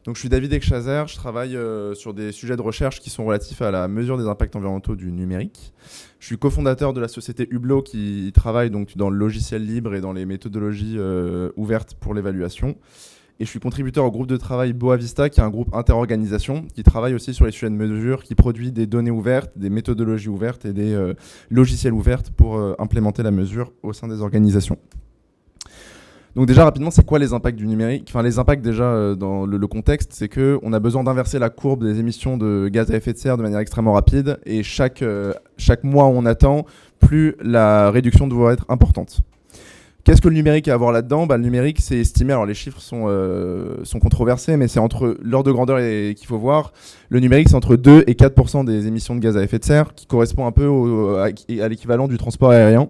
Donc, je suis David Ekchazer, je travaille sur des sujets de recherche qui sont relatifs à la mesure des impacts environnementaux du numérique. Je suis cofondateur de la société Hublot qui travaille donc dans le logiciel libre et dans les méthodologies ouvertes pour l'évaluation. Et je suis contributeur au groupe de travail Boavista, qui est un groupe interorganisation qui travaille aussi sur les sujets de mesure, qui produit des données ouvertes, des méthodologies ouvertes et des logiciels ouverts pour implémenter la mesure au sein des organisations. Donc déjà rapidement, c'est quoi les impacts du numérique ? Enfin, les impacts déjà dans le contexte, c'est qu'on a besoin d'inverser la courbe des émissions de gaz à effet de serre de manière extrêmement rapide et chaque mois où on attend, plus la réduction doit être importante. Qu'est-ce que le numérique a à voir là-dedans ? Le numérique, c'est estimé, alors les chiffres sont controversés, mais c'est entre l'ordre de grandeur qu'il faut voir. Le numérique, c'est entre 2 et 4% des émissions de gaz à effet de serre, qui correspond un peu à l'équivalent du transport aérien.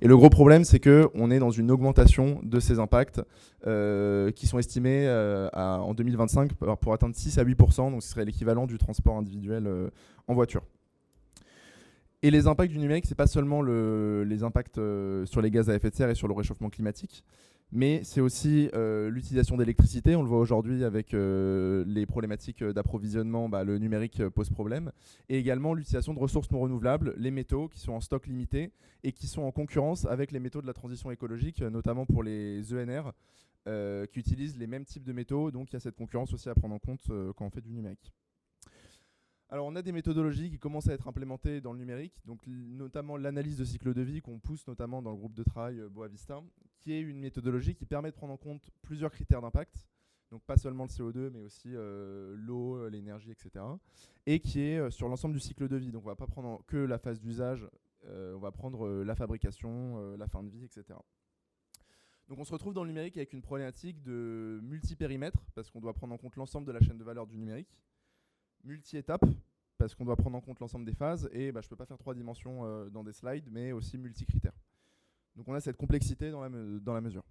Et le gros problème, c'est qu'on est dans une augmentation de ces impacts qui sont estimés en 2025 pour atteindre 6 à 8%, donc ce serait l'équivalent du transport individuel en voiture. Et les impacts du numérique, ce n'est pas seulement les impacts sur les gaz à effet de serre et sur le réchauffement climatique, mais c'est aussi l'utilisation d'électricité. On le voit aujourd'hui avec les problématiques d'approvisionnement, le numérique pose problème. Et également l'utilisation de ressources non renouvelables, les métaux qui sont en stock limité et qui sont en concurrence avec les métaux de la transition écologique, notamment pour les ENR, qui utilisent les mêmes types de métaux. Donc il y a cette concurrence aussi à prendre en compte quand on fait du numérique. Alors on a des méthodologies qui commencent à être implémentées dans le numérique, donc notamment l'analyse de cycle de vie qu'on pousse notamment dans le groupe de travail Boavista, qui est une méthodologie qui permet de prendre en compte plusieurs critères d'impact, donc pas seulement le CO2 mais aussi l'eau, l'énergie, etc. Et qui est sur l'ensemble du cycle de vie, donc on ne va pas prendre que la phase d'usage, on va prendre la fabrication, la fin de vie, etc. Donc on se retrouve dans le numérique avec une problématique de multi-périmètre, parce qu'on doit prendre en compte l'ensemble de la chaîne de valeur du numérique, multi-étapes, parce qu'on doit prendre en compte l'ensemble des phases, et je ne peux pas faire 3 dimensions dans des slides, mais aussi multi-critères. Donc on a cette complexité dans la mesure.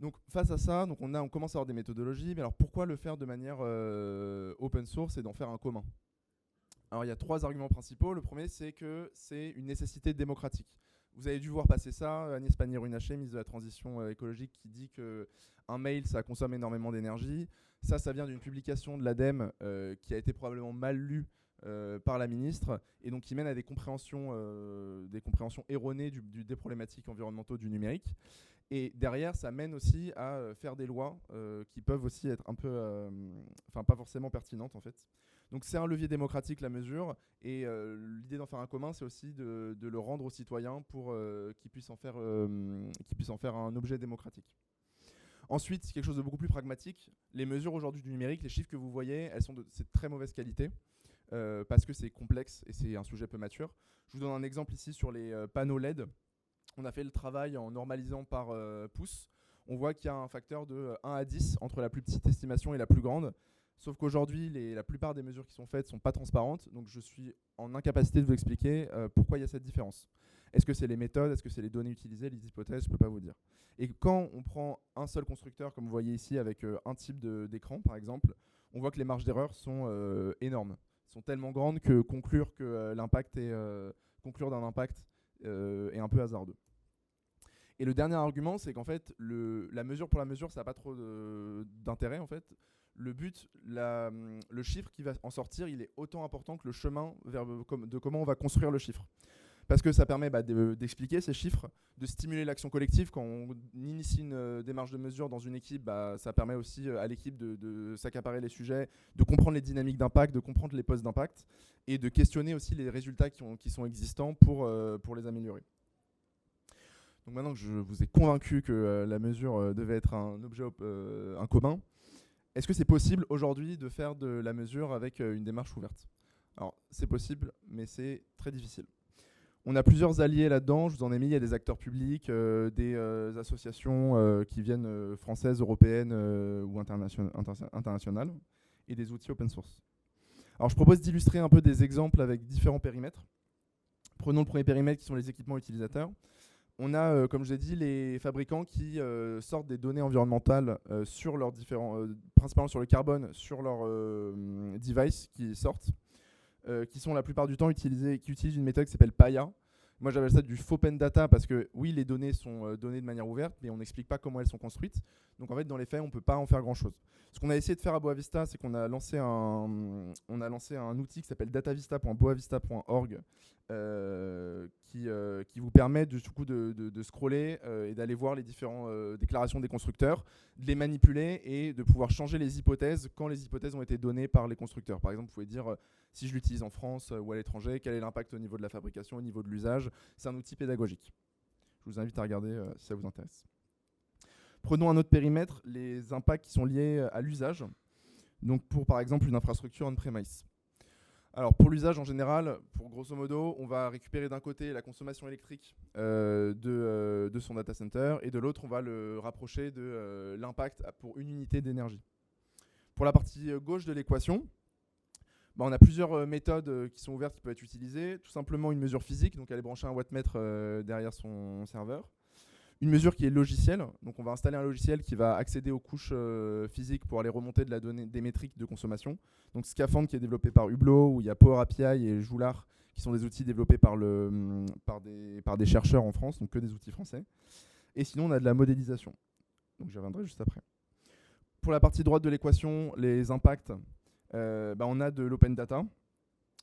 Donc face à ça, donc on commence à avoir des méthodologies, mais alors pourquoi le faire de manière open source et d'en faire un commun ? Alors il y a 3 arguments principaux. Le premier, c'est que c'est une nécessité démocratique. Vous avez dû voir passer ça, Agnès Pannier-Runacher, ministre de la Transition écologique, qui dit qu'un mail, ça consomme énormément d'énergie. Ça vient d'une publication de l'ADEME qui a été probablement mal lue par la ministre, et donc qui mène à des compréhensions erronées des problématiques environnementaux du numérique. Et derrière, ça mène aussi à faire des lois qui peuvent aussi être un peu, pas forcément pertinentes en fait. Donc c'est un levier démocratique la mesure, et l'idée d'en faire un commun, c'est aussi de le rendre aux citoyens pour qu'ils puissent en faire un objet démocratique. Ensuite, c'est quelque chose de beaucoup plus pragmatique. Les mesures aujourd'hui du numérique, les chiffres que vous voyez, elles sont de très mauvaise qualité parce que c'est complexe et c'est un sujet peu mature. Je vous donne un exemple ici sur les panneaux LED. On a fait le travail en normalisant par pouce. On voit qu'il y a un facteur de 1 à 10 entre la plus petite estimation et la plus grande. Sauf qu'aujourd'hui, la plupart des mesures qui sont faites ne sont pas transparentes. Donc je suis en incapacité de vous expliquer pourquoi il y a cette différence. Est-ce que c'est les méthodes ? Est-ce que c'est les données utilisées ? Les hypothèses ? Je ne peux pas vous dire. Et quand on prend un seul constructeur, comme vous voyez ici, avec un type d'écran, par exemple, on voit que les marges d'erreur sont énormes. Elles sont tellement grandes que conclure d'un impact est un peu hasardeux. Et le dernier argument, c'est qu'en fait, la mesure pour la mesure, ça n'a pas trop d'intérêt, en fait. Le but, le chiffre qui va en sortir, il est autant important que le chemin de comment on va construire le chiffre. Parce que ça permet d'expliquer ces chiffres, de stimuler l'action collective. Quand on initie une démarche de mesure dans une équipe, ça permet aussi à l'équipe de s'accaparer les sujets, de comprendre les dynamiques d'impact, de comprendre les postes d'impact, et de questionner aussi les résultats qui sont existants pour les améliorer. Donc maintenant que je vous ai convaincu que la mesure devait être un objet un commun, est-ce que c'est possible aujourd'hui de faire de la mesure avec une démarche ouverte ? Alors c'est possible, mais c'est très difficile. On a plusieurs alliés là-dedans, je vous en ai mis, il y a des acteurs publics, des associations qui viennent françaises, européennes ou internationales, et des outils open source. Alors je propose d'illustrer un peu des exemples avec différents périmètres. Prenons le premier périmètre qui sont les équipements utilisateurs. On a, comme je l'ai dit, les fabricants qui sortent des données environnementales sur leurs principalement sur le carbone, sur leurs devices qui sortent, qui sont la plupart du temps qui utilisent une méthode qui s'appelle PAIA, Moi, j'appelle ça du faux pen data parce que oui, les données sont données de manière ouverte, mais on n'explique pas comment elles sont construites. Donc en fait, dans les faits, on ne peut pas en faire grand-chose. Ce qu'on a essayé de faire à Boavista, c'est qu'on a lancé un outil qui s'appelle datavista.boavista.org qui vous permet du coup de scroller et d'aller voir les différentes déclarations des constructeurs, de les manipuler et de pouvoir changer les hypothèses quand les hypothèses ont été données par les constructeurs. Par exemple, vous pouvez dire si je l'utilise en France ou à l'étranger, quel est l'impact au niveau de la fabrication, au niveau de l'usage. C'est un outil pédagogique. Je vous invite à regarder si ça vous intéresse. Prenons un autre périmètre, les impacts qui sont liés à l'usage. Donc pour par exemple une infrastructure on-premise. Alors pour l'usage en général, pour grosso modo, on va récupérer d'un côté la consommation électrique de son data center et de l'autre on va le rapprocher de l'impact pour une unité d'énergie. Pour la partie gauche de l'équation, on a plusieurs méthodes qui sont ouvertes qui peuvent être utilisées. Tout simplement une mesure physique, donc aller brancher un wattmètre derrière son serveur. Une mesure qui est logicielle, donc on va installer un logiciel qui va accéder aux couches physiques pour aller remonter de la donnée, des métriques de consommation. Donc Scaphandre qui est développé par Hublot, où il y a Power API et Joulard qui sont des outils développés par des chercheurs en France, donc que des outils français. Et sinon on a de la modélisation, donc j'y reviendrai juste après. Pour la partie droite de l'équation, les impacts, on a de l'open data.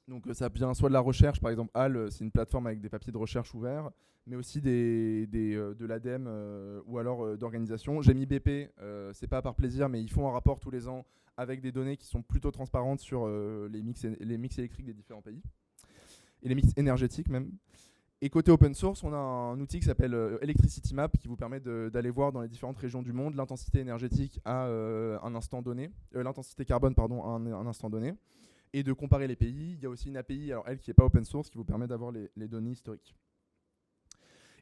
Donc ça vient soit de la recherche, par exemple HAL, c'est une plateforme avec des papiers de recherche ouverts, mais aussi de l'ADEME ou alors d'organisation. J'ai mis BP, c'est pas par plaisir, mais ils font un rapport tous les ans avec des données qui sont plutôt transparentes sur les mix électriques des différents pays, et les mix énergétiques même. Et côté open source, on a un outil qui s'appelle Electricity Map qui vous permet d'aller voir dans les différentes régions du monde l'intensité énergétique à un instant donné, l'intensité carbone pardon, à un instant donné, et de comparer les pays. Il y a aussi une API, alors elle qui n'est pas open source, qui vous permet d'avoir les données historiques.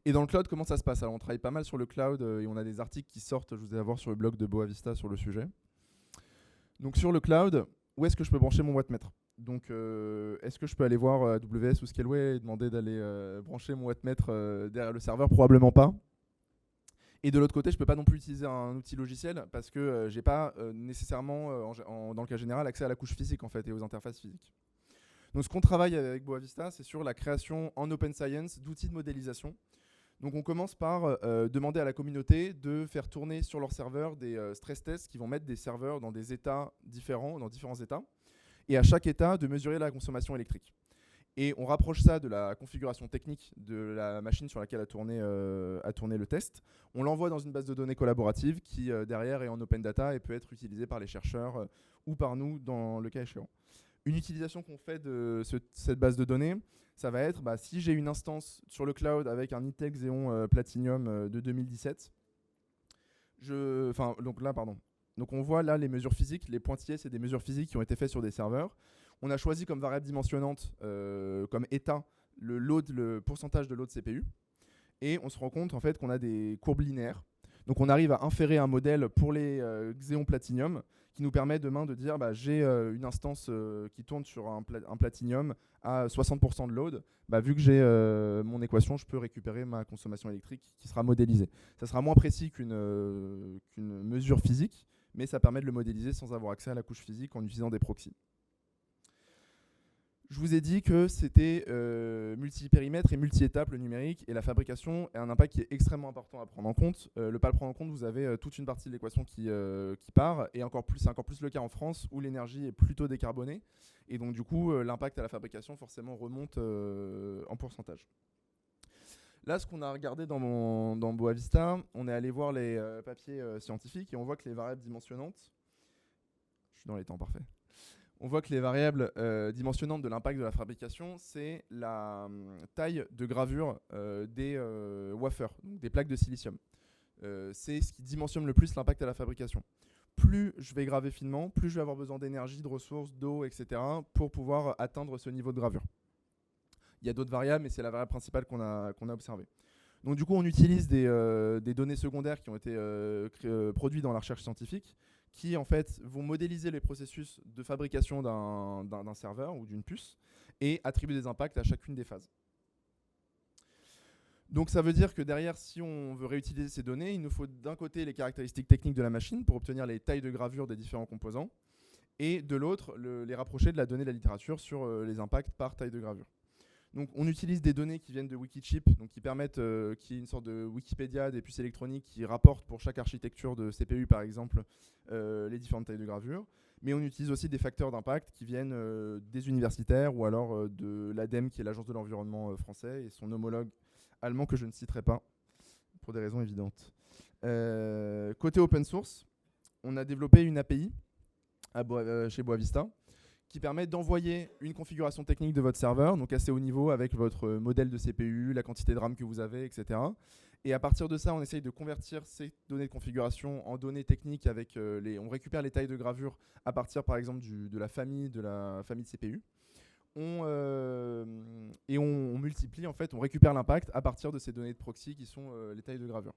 Et dans le cloud, comment ça se passe? Alors on travaille pas mal sur le cloud et on a des articles qui sortent, je vous ai à voir sur le blog de Boavista sur le sujet. Donc sur le cloud, où est-ce que je peux brancher mon wattmètre? Donc est-ce que je peux aller voir AWS ou Scaleway et demander d'aller brancher mon wattmètre derrière le serveur? Probablement pas. Et de l'autre côté, je ne peux pas non plus utiliser un outil logiciel parce que je n'ai pas nécessairement, dans le cas général, accès à la couche physique en fait, et aux interfaces physiques. Donc ce qu'on travaille avec Boavista, c'est sur la création en open science d'outils de modélisation. Donc on commence par demander à la communauté de faire tourner sur leur serveur des stress tests qui vont mettre des serveurs dans des états différents, dans différents états, et à chaque état de mesurer la consommation électrique. Et on rapproche ça de la configuration technique de la machine sur laquelle a tourné le test. On l'envoie dans une base de données collaborative qui, derrière, est en open data et peut être utilisée par les chercheurs ou par nous dans le cas échéant. Une utilisation qu'on fait de cette base de données, ça va être si j'ai une instance sur le cloud avec un Intel Xeon Platinum de 2017, donc on voit là les mesures physiques, les pointillés, c'est des mesures physiques qui ont été faites sur des serveurs. On a choisi comme variable dimensionnante, comme état, le pourcentage de load CPU. Et on se rend compte en fait qu'on a des courbes linéaires. Donc on arrive à inférer un modèle pour les Xeon Platinum qui nous permet demain de dire j'ai une instance qui tourne sur un Platinum à 60% de load. Vu que j'ai mon équation, je peux récupérer ma consommation électrique qui sera modélisée. Ça sera moins précis qu'une mesure physique, mais ça permet de le modéliser sans avoir accès à la couche physique en utilisant des proxys. Je vous ai dit que c'était multi-périmètre et multi-étape le numérique, et la fabrication a un impact qui est extrêmement important à prendre en compte. Le pas le prendre en compte, vous avez toute une partie de l'équation qui part, et c'est encore plus le cas en France où l'énergie est plutôt décarbonée, et donc du coup l'impact à la fabrication forcément remonte en pourcentage. Là, ce qu'on a regardé dans Boavista, on est allé voir les papiers scientifiques et on voit que les variables dimensionnantes, je suis dans les temps parfaits. On voit que les variables dimensionnantes de l'impact de la fabrication, c'est la taille de gravure des wafers, donc des plaques de silicium. C'est ce qui dimensionne le plus l'impact à la fabrication. Plus je vais graver finement, plus je vais avoir besoin d'énergie, de ressources, d'eau, etc. pour pouvoir atteindre ce niveau de gravure. Il y a d'autres variables, mais c'est la variable principale qu'on a observée. Donc du coup, on utilise des données secondaires qui ont été produites dans la recherche scientifique, qui en fait vont modéliser les processus de fabrication d'un serveur ou d'une puce et attribuer des impacts à chacune des phases. Donc ça veut dire que derrière, si on veut réutiliser ces données, il nous faut d'un côté les caractéristiques techniques de la machine pour obtenir les tailles de gravure des différents composants, et de l'autre les rapprocher de la donnée de la littérature sur les impacts par taille de gravure. Donc on utilise des données qui viennent de Wikichip, donc qui permettent, qui est une sorte de Wikipédia des puces électroniques qui rapportent pour chaque architecture de CPU par exemple les différentes tailles de gravure. Mais on utilise aussi des facteurs d'impact qui viennent des universitaires ou alors de l'ADEME qui est l'agence de l'environnement français et son homologue allemand que je ne citerai pas pour des raisons évidentes. Côté open source, on a développé une API chez Boavista qui permet d'envoyer une configuration technique de votre serveur, donc assez haut niveau avec votre modèle de CPU, la quantité de RAM que vous avez, etc. Et à partir de ça, on essaye de convertir ces données de configuration en données techniques avec on récupère les tailles de gravure à partir par exemple de la famille de CPU. On multiplie, en fait, on récupère l'impact à partir de ces données de proxy qui sont les tailles de gravure.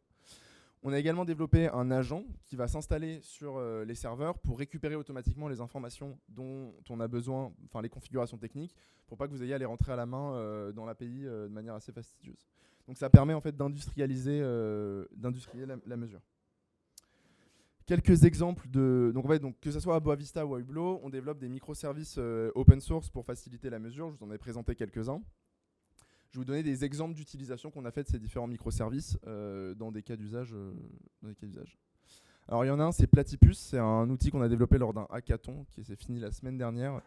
On a également développé un agent qui va s'installer sur les serveurs pour récupérer automatiquement les informations dont on a besoin, enfin les configurations techniques, pour pas que vous ayez à les rentrer à la main dans l'API de manière assez fastidieuse. Donc ça permet en fait d'industrialiser la mesure. Quelques exemples donc en fait, que ce soit à Boavista ou à Hublot, on développe des microservices open source pour faciliter la mesure. Je vous en ai présenté quelques-uns. Je vais vous donner des exemples d'utilisation qu'on a fait de ces différents microservices dans des cas d'usage. Alors il y en a un, c'est Platypus, c'est un outil qu'on a développé lors d'un hackathon qui s'est fini la semaine dernière.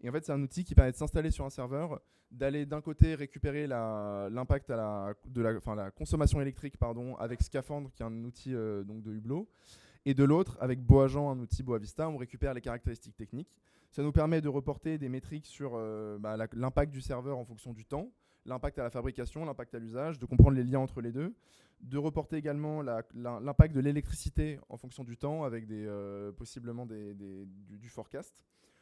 Et en fait, c'est un outil qui permet de s'installer sur un serveur, d'aller d'un côté récupérer l'impact de la consommation électrique avec Scaphandre, qui est un outil donc de Hublot, et de l'autre, avec Boagent, un outil Boavista, on récupère les caractéristiques techniques. Ça nous permet de reporter des métriques sur l'impact du serveur en fonction du temps, l'impact à la fabrication, l'impact à l'usage, de comprendre les liens entre les deux, de reporter également l'impact de l'électricité en fonction du temps avec possiblement du forecast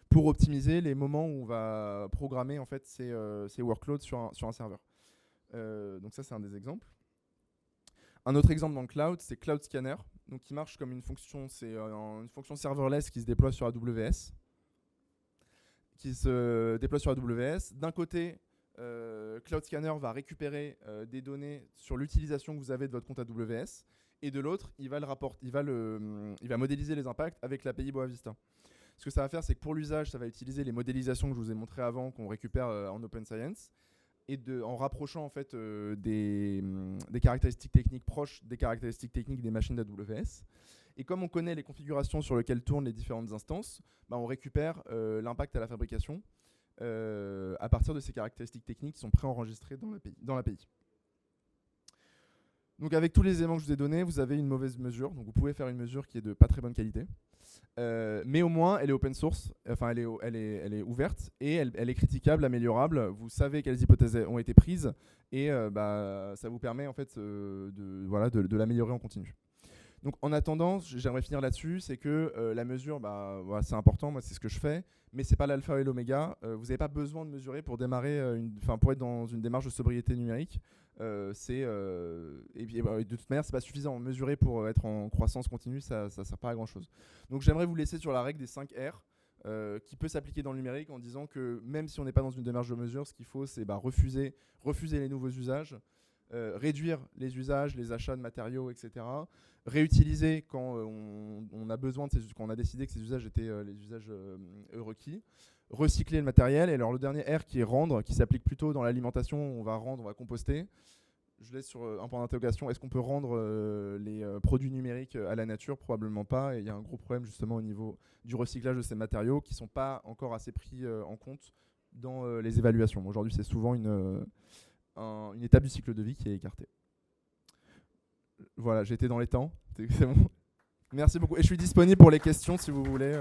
pour optimiser les moments où on va programmer en fait ces workloads sur un serveur. Donc ça, c'est un des exemples. Un autre exemple dans le cloud, c'est Cloud Scanner, donc qui marche comme une fonction, c'est une fonction serverless qui se déploie sur AWS. D'un côté, Cloud Scanner va récupérer des données sur l'utilisation que vous avez de votre compte AWS, et de l'autre, il va modéliser les impacts avec l'API Boavista. Ce que ça va faire, c'est que pour l'usage, ça va utiliser les modélisations que je vous ai montrées avant, qu'on récupère en Open Science, et en rapprochant en fait des caractéristiques techniques proches des caractéristiques techniques des machines d'AWS. Et comme on connaît les configurations sur lesquelles tournent les différentes instances, on récupère l'impact à la fabrication à partir de ces caractéristiques techniques qui sont préenregistrées dans l'API. Donc avec tous les éléments que je vous ai donnés, vous avez une mauvaise mesure. Donc vous pouvez faire une mesure qui est de pas très bonne qualité. Mais au moins, elle est open source, enfin elle est ouverte et elle est critiquable, améliorable. Vous savez quelles hypothèses ont été prises et ça vous permet en fait de l'améliorer en continu. Donc en attendant, j'aimerais finir là-dessus, c'est que la mesure, c'est important, moi c'est ce que je fais, mais c'est pas l'alpha et l'oméga. Vous n'avez pas besoin de mesurer pour démarrer, pour être dans une démarche de sobriété numérique. Et puis, de toute manière, c'est pas suffisant. Mesurer pour être en croissance continue, ça sert pas à grand-chose. Donc j'aimerais vous laisser sur la règle des 5 R. Qui peut s'appliquer dans le numérique en disant que même si on n'est pas dans une démarche de mesure, ce qu'il faut, c'est refuser les nouveaux usages, réduire les usages, les achats de matériaux, etc. Réutiliser quand on a besoin quand on a décidé que ces usages étaient les usages requis. Recycler le matériel. Et alors le dernier R qui est rendre, qui s'applique plutôt dans l'alimentation, on va composter. Je laisse sur un point d'interrogation. Est-ce qu'on peut rendre les produits numériques à la nature? Probablement pas. Et il y a un gros problème justement au niveau du recyclage de ces matériaux qui ne sont pas encore assez pris en compte dans les évaluations. Aujourd'hui, c'est souvent une étape du cycle de vie qui est écartée. Voilà, j'ai été dans les temps. C'est bon. Merci beaucoup. Et je suis disponible pour les questions si vous voulez.